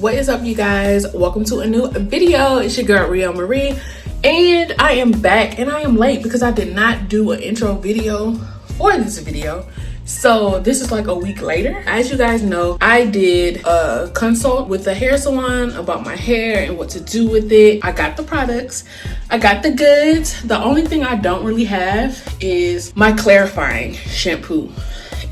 What is up, you guys? Welcome to a new video. It's your girl Ria Marie, and I am back, and I am late because I did not do an intro video for this video. So this is like a week later. As you guys know, I did a consult with the hair salon about my hair and what to do with it. I got the products, I got the goods. The only thing I don't really have is my clarifying shampoo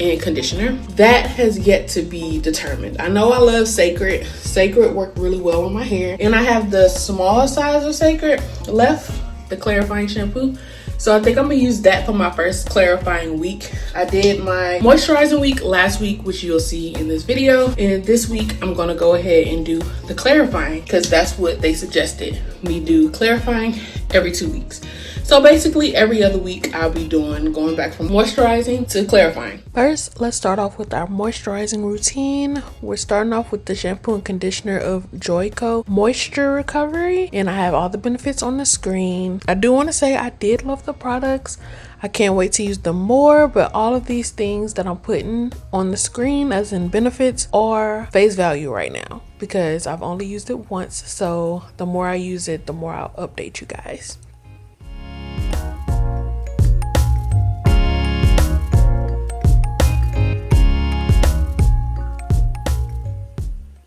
and conditioner. That has yet to be determined. I know I love Sacred. Sacred worked really well on my hair, and I have the small size of Sacred left, the clarifying shampoo. So I think I'm gonna use that for my first clarifying week. I did my moisturizing week last week, which you'll see in this video. And this week I'm gonna go ahead and do the clarifying because that's what they suggested me do, clarifying every 2 weeks. So basically every other week I'll be going back from moisturizing to clarifying. First, let's start off with our moisturizing routine. We're starting off with the shampoo and conditioner of Joico Moisture Recovery, and I have all the benefits on the screen. I do want to say I did love the products. I can't wait to use them more, but all of these things that I'm putting on the screen as in benefits are face value right now because I've only used it once. So the more I use it, the more I'll update you guys.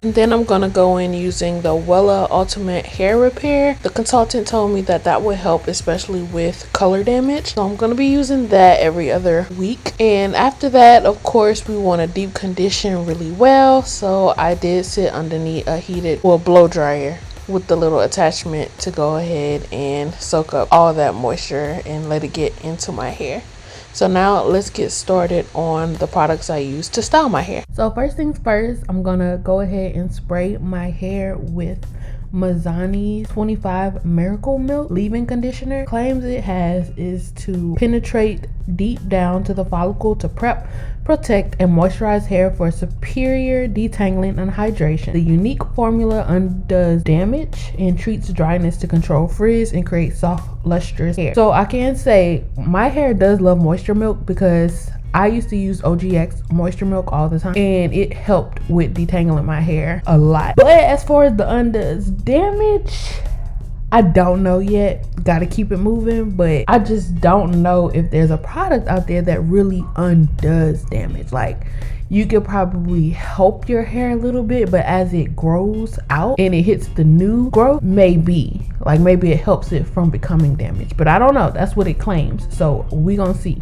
And then I'm gonna go in using the Wella Ultimate Hair Repair. The consultant told me that that would help, especially with color damage. So I'm gonna be using that every other week. And after that, of course, we want to deep condition really well. So I did sit underneath a blow dryer with the little attachment to go ahead and soak up all that moisture and let it get into my hair. So now let's get started on the products I use to style my hair. So first things first, I'm gonna go ahead and spray my hair with Mazzani 25 Miracle Milk leave-in conditioner. Claims it is to penetrate deep down to the follicle to prep, protect, and moisturize hair for superior detangling and hydration. The unique formula undoes damage and treats dryness to control frizz and create soft, lustrous hair. So I can say my hair does love moisture milk because I used to use OGX moisture milk all the time, and it helped with detangling my hair a lot. But as far as the undoes damage, I don't know yet. Gotta keep it moving, but I just don't know if there's a product out there that really undoes damage. Like, you could probably help your hair a little bit, but as it grows out and it hits the new growth, maybe it helps it from becoming damaged. But I don't know. That's what it claims. So we gonna see.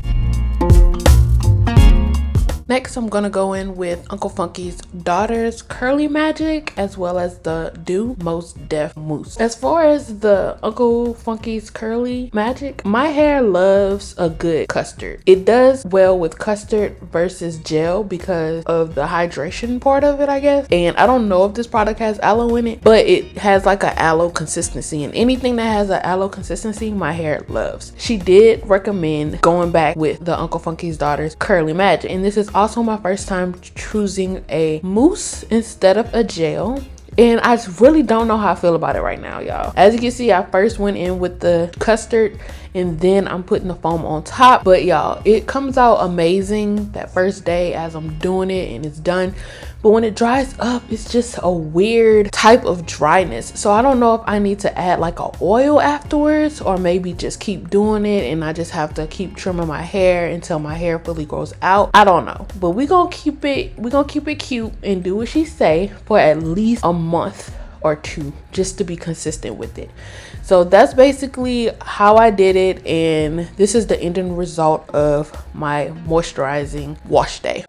Next, I'm gonna go in with Uncle Funky's Daughter's Curly Magic, as well as the Do Most Def Mousse. As far as the Uncle Funky's Curly Magic, my hair loves a good custard. It does well with custard versus gel because of the hydration part of it, I guess. And I don't know if this product has aloe in it, but it has like an aloe consistency, and anything that has an aloe consistency, my hair loves. She did recommend going back with the Uncle Funky's Daughter's Curly Magic, and this is also my first time choosing a mousse instead of a gel, and I really don't know how I feel about it right now, y'all. As you can see, I first went in with the custard and then I'm putting the foam on top, but y'all, it comes out amazing that first day as I'm doing it and it's done. But when it dries up, it's just a weird type of dryness. So I don't know if I need to add like an oil afterwards, or maybe just keep doing it and I just have to keep trimming my hair until my hair fully grows out. I don't know, but we're gonna keep it cute and do what she say for at least a month or two, just to be consistent with it. So that's basically how I did it, and this is the ending result of my moisturizing wash day.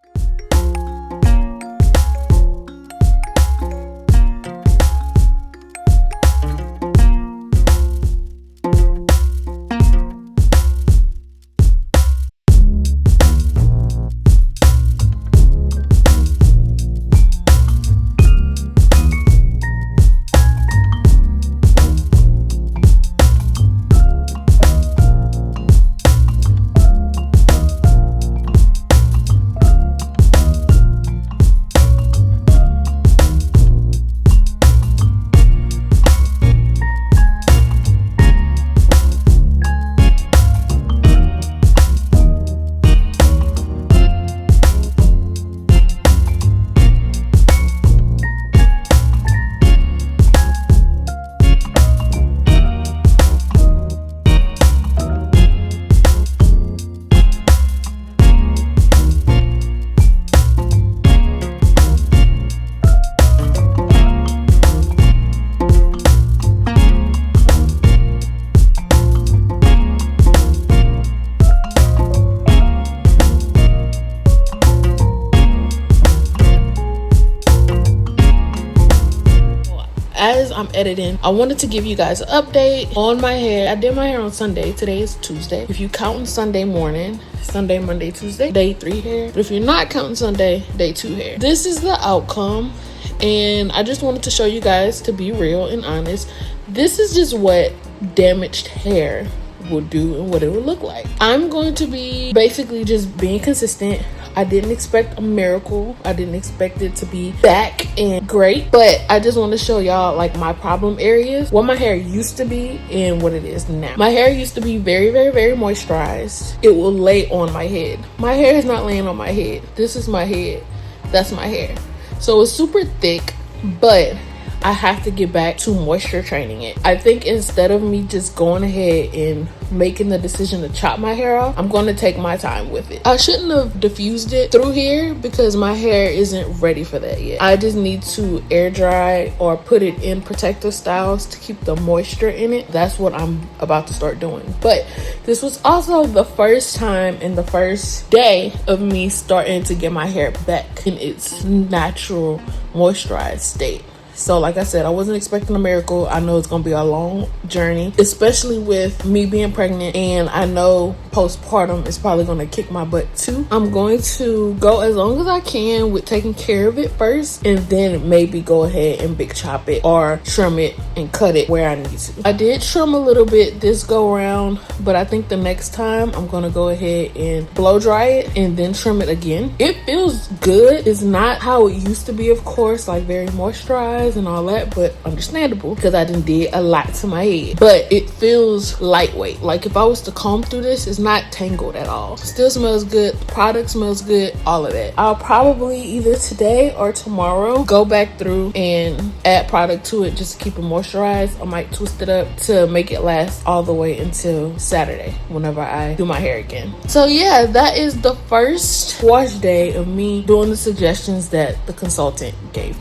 editing, I wanted to give you guys an update on my hair. I did my hair on Sunday. Today is Tuesday. If you count Sunday morning, Sunday, Monday, Tuesday, day 3 hair. But if you're not counting Sunday, day 2 hair. This is the outcome, and I just wanted to show you guys, to be real and honest, this is just what damaged hair will do and what it will look like. I'm going to be basically just being consistent. I didn't expect a miracle. I didn't expect it to be back and great, but I just want to show y'all like my problem areas, what my hair used to be and what it is now. My hair used to be very, very, very moisturized. It will lay on my head. My hair is not laying on my head. This is my head. That's my hair. So it's super thick, but I have to get back to moisture training it. I think instead of me just going ahead and making the decision to chop my hair off, I'm going to take my time with it. I shouldn't have diffused it through here because my hair isn't ready for that yet. I just need to air dry or put it in protective styles to keep the moisture in it. That's what I'm about to start doing. But this was also the first time and the first day of me starting to get my hair back in its natural moisturized state. So like I said, I wasn't expecting a miracle. I know it's gonna be a long journey, especially with me being pregnant, and I know postpartum is probably gonna kick my butt too. I'm going to go as long as I can with taking care of it first, and then maybe go ahead and big chop it or trim it and cut it where I need to. I did trim a little bit this go around, but I think the next time I'm gonna go ahead and blow dry it and then trim it again. It feels good. It's not how it used to be, of course, like very moisturized and all that, but understandable because I did a lot to my head. But it feels lightweight. Like if I was to comb through this, it's not tangled at all. Still smells good. The product smells good. All of that. I'll probably either today or tomorrow go back through and add product to it just to keep it moisturized. I might twist it up to make it last all the way until Saturday whenever I do my hair again. So yeah, that is the first wash day of me doing the suggestions that the consultant gave.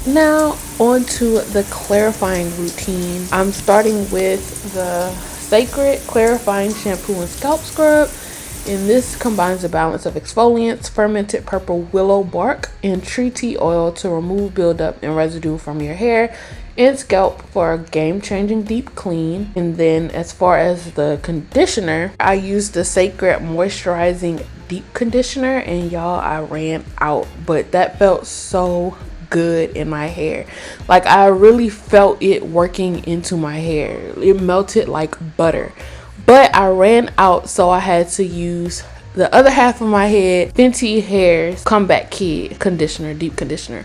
Now on to the clarifying routine. I'm starting with the Sacred Clarifying Shampoo and Scalp Scrub, and this combines a balance of exfoliants, fermented purple willow bark, and tree tea oil to remove buildup and residue from your hair and scalp for a game-changing deep clean. And then as far as the conditioner, I use the Sacred Moisturizing Deep Conditioner, and y'all, I ran out, but that felt so good in my hair. Like I really felt it working into my hair. It melted like butter. But I ran out, so I had to use the other half of my head, Fenty Hair's Comeback Kid conditioner, deep conditioner.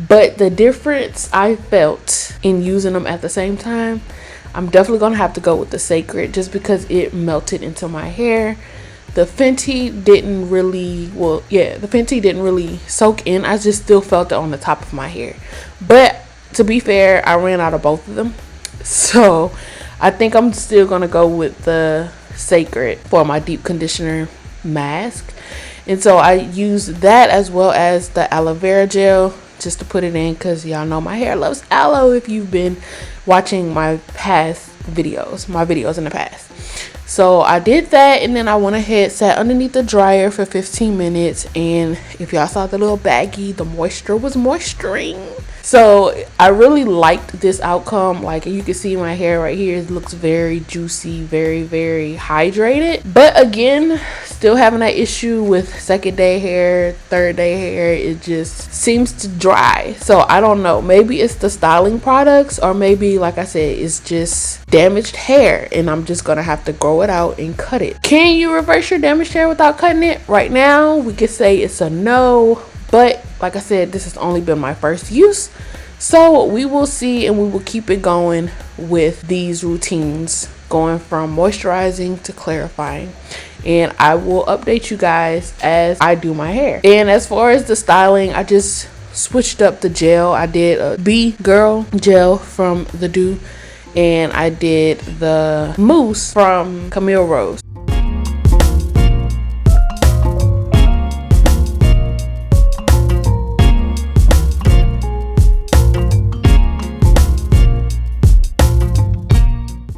But the difference I felt in using them at the same time, I'm definitely gonna have to go with the Sacred just because it melted into my hair. The Fenty didn't really, the Fenty didn't really soak in. I just still felt it on the top of my hair. But to be fair, I ran out of both of them. So I think I'm still going to go with the Sacred for my deep conditioner mask. And so I use that as well as the aloe vera gel just to put it in because y'all know my hair loves aloe if you've been watching my videos in the past. So I did that, and then I went ahead, sat underneath the dryer for 15 minutes, and if y'all saw the little baggie, the moisture was moisturing. So I really liked this outcome. Like you can see my hair right here, it looks very juicy, very, very hydrated. But again, still having that issue with second day hair, third day hair. It just seems to dry. So I don't know, maybe it's the styling products, or maybe like I said, it's just damaged hair and I'm just gonna have to grow it out and cut it. Can you reverse your damaged hair without cutting it? Right now we could say it's a no, but like I said, this has only been my first use, so we will see, and we will keep it going with these routines, going from moisturizing to clarifying, and I will update you guys as I do my hair. And as far as the styling, I just switched up the gel. I did a B Girl gel from The Do, and I did the mousse from Camille Rose.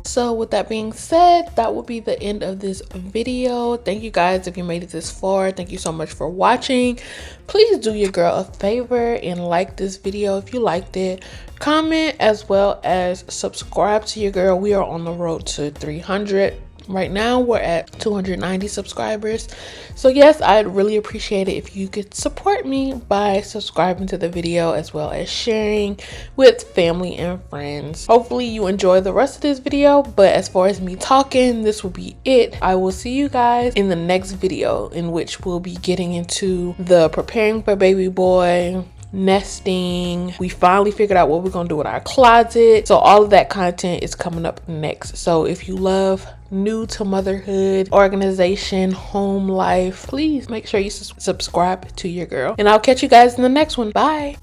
So with that being said, that will be the end of this video. Thank you guys if you made it this far. Thank you so much for watching. Please do your girl a favor and like this video if you liked it. Comment as well as subscribe to your girl. We are on the road to 300. Right now we're at 290 subscribers, so yes, I'd really appreciate it if you could support me by subscribing to the video as well as sharing with family and friends. Hopefully you enjoy the rest of this video, but as far as me talking, this will be it. I will see you guys in the next video, in which we'll be getting into the preparing for baby boy, nesting. We finally figured out what we're gonna do with our closet, so all of that content is coming up next. So if you love new to motherhood, organization, home life, please make sure you subscribe to your girl, and I'll catch you guys in the next one. Bye.